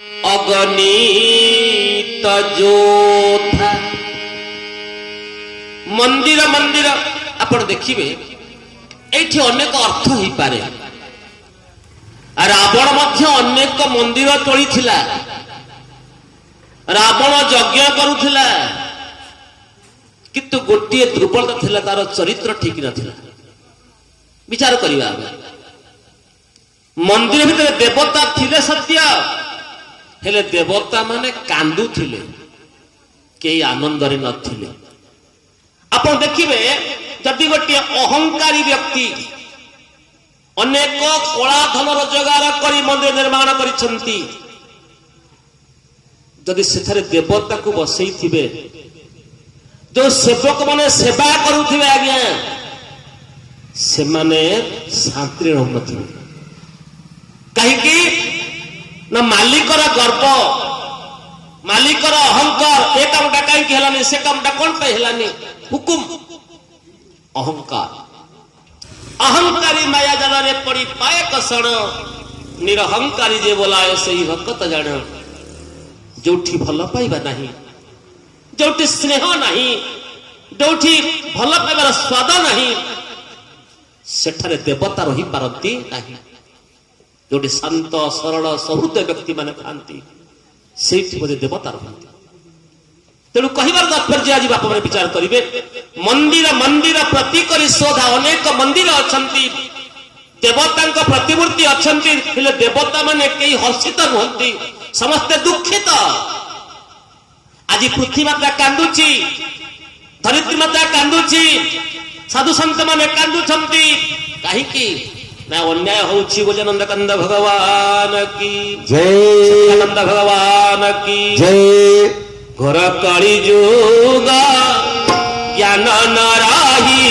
अगणित जोधा मंदिर मंदिर आपण देखिए एठी अनेक अर्थ ही पारे। रावण मध्य अनेक मंदिर तोड़ी थिला, रावण यज्ञ करुथिला, किंतु गोटे दुर्बलता थिला, तार चरित्र ठीक नथिला। विचार करिवा, मंदिर भितर देवता थिले सत्य, हेले देवता माने कांदु थिले, केई आनंद रे नथिले। आपण देखिबे जदि गोटे अहंकारी व्यक्ति अनेक कला धन रोजगार करी मंदिर निर्माण करिसंती, जदि सेथरे देवता को बसई थिबे, जो सेवक माने सेवा करुथिबे आज्ञा, से माने शांति रहनथिबे। कहीं कि ना मालिकर गर्व, मालिकर अहंकार, ए कामटा कहीं हेलानी, से कामटा कौन पे हेलानी, हुकुम अहंकार। अहंकारी माया जाल रे पड़ी पाए कसण, निरहंकारी जे बोलाए सही भक्त जाण। जोठी भल पाइबा नहीं, जोठी स्नेह नहीं, जोठी भल पाइबार स्वाद नहीं, सेठारे देवता रही पारती नहीं। जोठी शांत सरल सहृदय व्यक्ति माने थांती, सेठी बोधे देवता रहती। तेणु कहबार तात्पर्य आज बापा मैंने विचार करेंगे, मंदिर मंदिर प्रति करी शोधा। अनेक मंदिर अच्छी, देवता प्रतिमूर्ति अच्छी, देवता माने कई हर्षित नुहति, समस्ते दुखित। आज पृथ्वी माता कांदुची, धरित्री माता कांदुची, साधु संत माने कांदुछंती, कहीं ना अन्याय होउची। गजानंद कंद भगवान की जय, नंद भगवान की जय। घोर कली जुग ज्ञान न रही